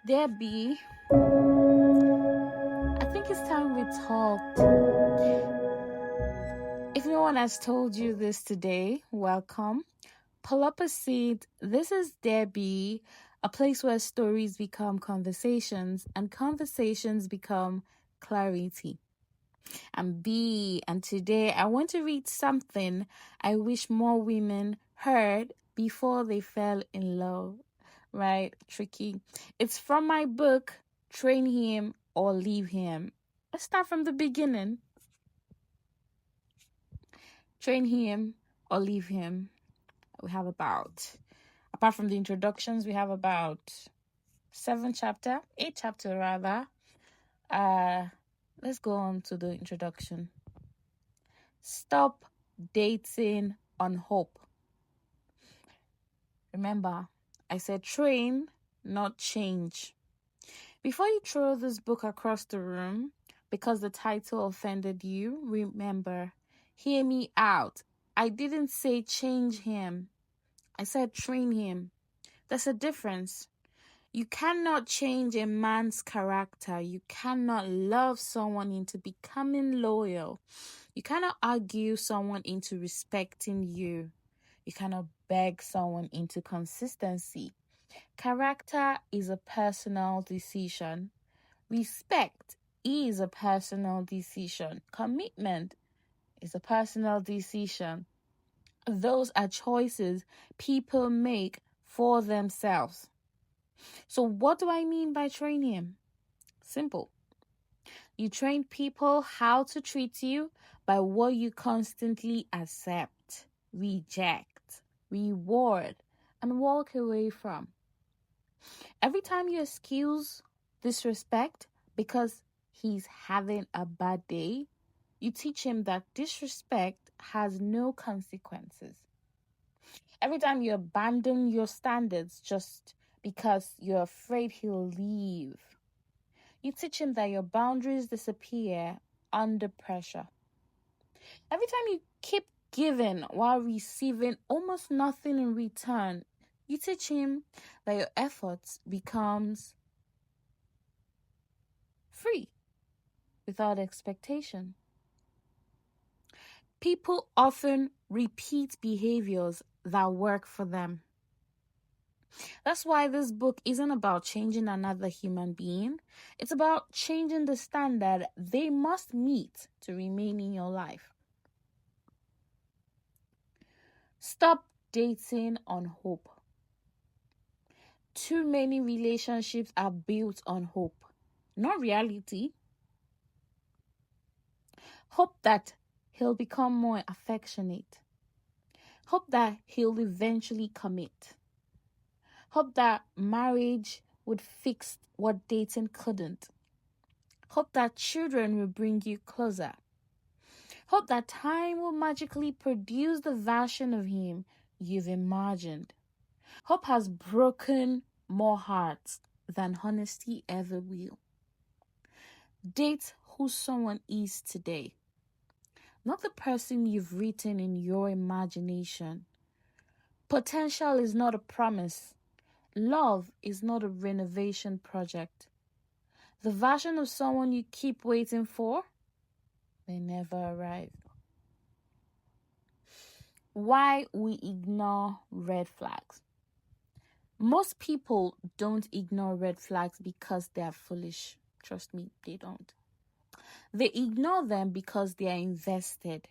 There be. I think it's time we talked. If no one has told you this today, welcome. Pull up a seat. This is Debbie, a place where stories become conversations and conversations become clarity. I'm B, and today I want to read something I wish more women heard before they fell in love. Right? Tricky. It's from my book, Train Him or Leave Him. Let's start from the beginning. Train Him or Leave Him. We have apart from the introductions, we have about eight chapter rather. Uh, let's go on to the introduction. Stop dating on hope. Remember, I said train, not change. Before you throw this book across the room because the title offended you, remember, hear me out. I didn't say change him. I said train him. There's a difference. You cannot change a man's character. You cannot love someone into becoming loyal. You cannot argue someone into respecting you. You cannot beg someone into consistency. Character is a personal decision. Respect is a personal decision. Commitment is a personal decision. Those are choices people make for themselves. So, what do I mean by training? Simple. You train people how to treat you by what you constantly accept, reject, reward, and walk away from. Every time you excuse disrespect because he's having a bad day, you teach him that disrespect has no consequences. Every time you abandon your standards just because you're afraid he'll leave, you teach him that your boundaries disappear under pressure. Every time you keep giving while receiving almost nothing in return, you teach him that your efforts becomes free without expectation. People often repeat behaviors that work for them. That's why this book isn't about changing another human being. It's about changing the standard they must meet to remain in your life. Stop dating on hope. Too many relationships are built on hope, not reality. Hope that he'll become more affectionate. Hope that he'll eventually commit. Hope that marriage would fix what dating couldn't. Hope that children will bring you closer. Hope that time will magically produce the version of him you've imagined. Hope has broken more hearts than honesty ever will. Date who someone is today, not the person you've written in your imagination. Potential is not a promise. Love is not a renovation project. The version of someone you keep waiting for may never arrive. Why we ignore red flags. Most people don't ignore red flags because they are foolish. Trust me, they don't. They ignore them because they are invested.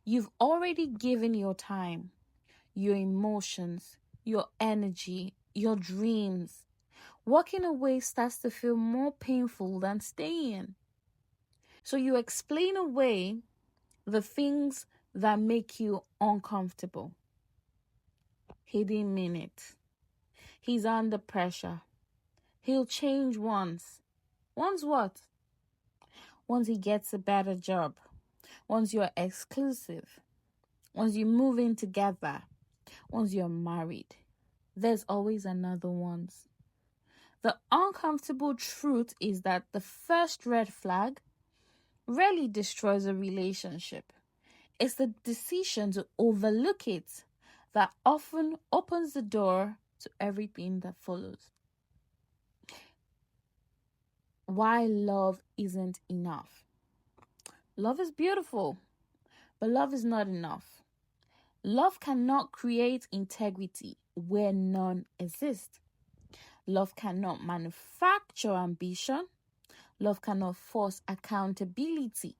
You've already given your time, your emotions, your energy, your dreams. Walking away starts to feel more painful than staying. So you explain away the things that make you uncomfortable. He didn't mean it. He's under pressure. He'll change once. Once what? Once he gets a better job. Once you're exclusive. Once you move in together. Once you're married. There's always another once. The uncomfortable truth is that the first red flag rarely destroys a relationship. It's the decision to overlook it that often opens the door to everything that follows. why love isn't enough. Love is beautiful, but love is not enough. Love cannot create integrity where none exists. Love cannot manufacture ambition. Love cannot force accountability.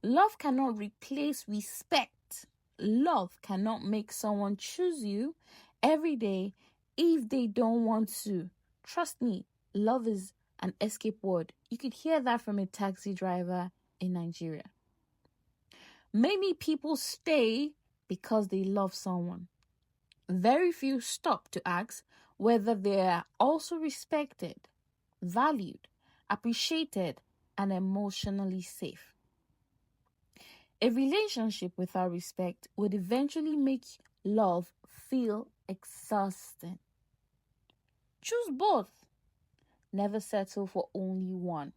Love cannot replace respect. Love cannot make someone choose you every day if they don't want to. Trust me, love is an escape word. You could hear that from a taxi driver in Nigeria. Many people stay because they love someone. Very few stop to ask whether they are also respected, valued, appreciated, and emotionally safe. A relationship without respect would eventually make love feel exhausting. Choose both. Never settle for only one.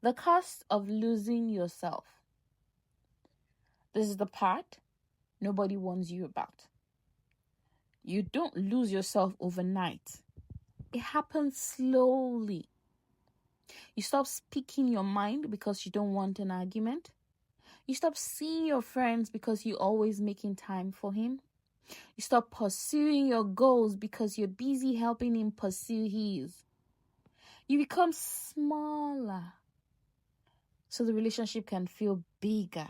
The cost of losing yourself. This is the part nobody warns you about. You don't lose yourself overnight. It happens slowly. You stop speaking your mind because you don't want an argument. You stop seeing your friends because you're always making time for him. You stop pursuing your goals because you're busy helping him pursue his. You become smaller so the relationship can feel bigger.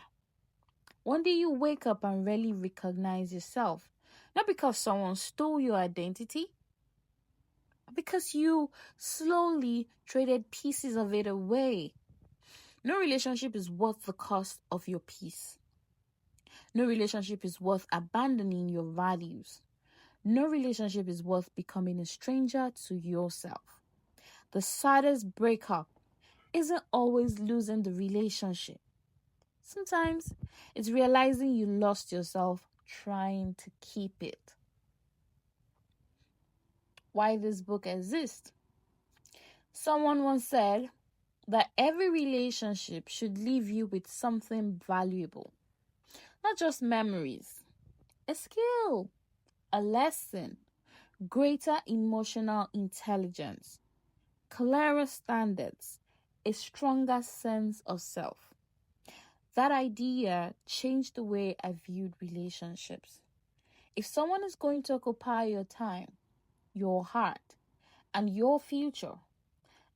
One day you wake up and really recognize yourself. Not because someone stole your identity, but because you slowly traded pieces of it away. No relationship is worth the cost of your peace. No relationship is worth abandoning your values. No relationship is worth becoming a stranger to yourself. The saddest breakup isn't always losing the relationship. Sometimes it's realizing you lost yourself trying to keep it. Why this book exists? Someone once said that every relationship should leave you with something valuable. Not just memories, a skill, a lesson, greater emotional intelligence, clearer standards, a stronger sense of self. That idea changed the way I viewed relationships. If someone is going to occupy your time, your heart, and your future,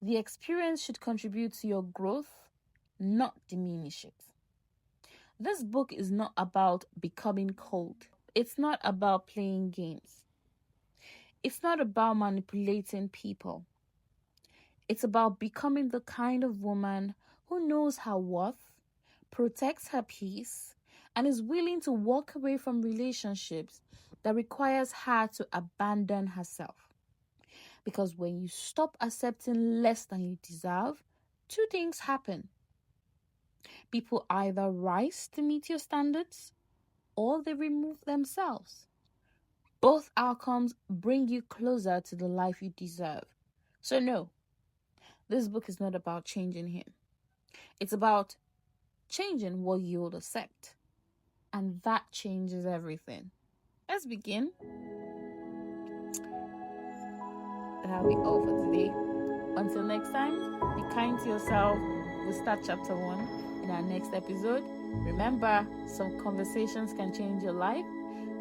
the experience should contribute to your growth, not diminish it. This book is not about becoming cold. It's not about playing games. It's not about manipulating people. It's about becoming the kind of woman who knows her worth, protects her peace, and is willing to walk away from relationships that requires her to abandon herself. Because when you stop accepting less than you deserve, two things happen. People either rise to meet your standards or they remove themselves. Both outcomes bring you closer to the life you deserve. So no, this book is not about changing him. It's about changing what you'll accept. And that changes everything. Let's begin. That'll be all for today. Until next time, be kind to yourself. We'll start chapter 1 in our next episode. Remember, some conversations can change your life.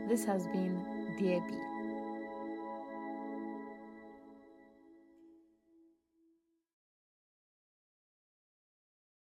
This has been Dear Bhee.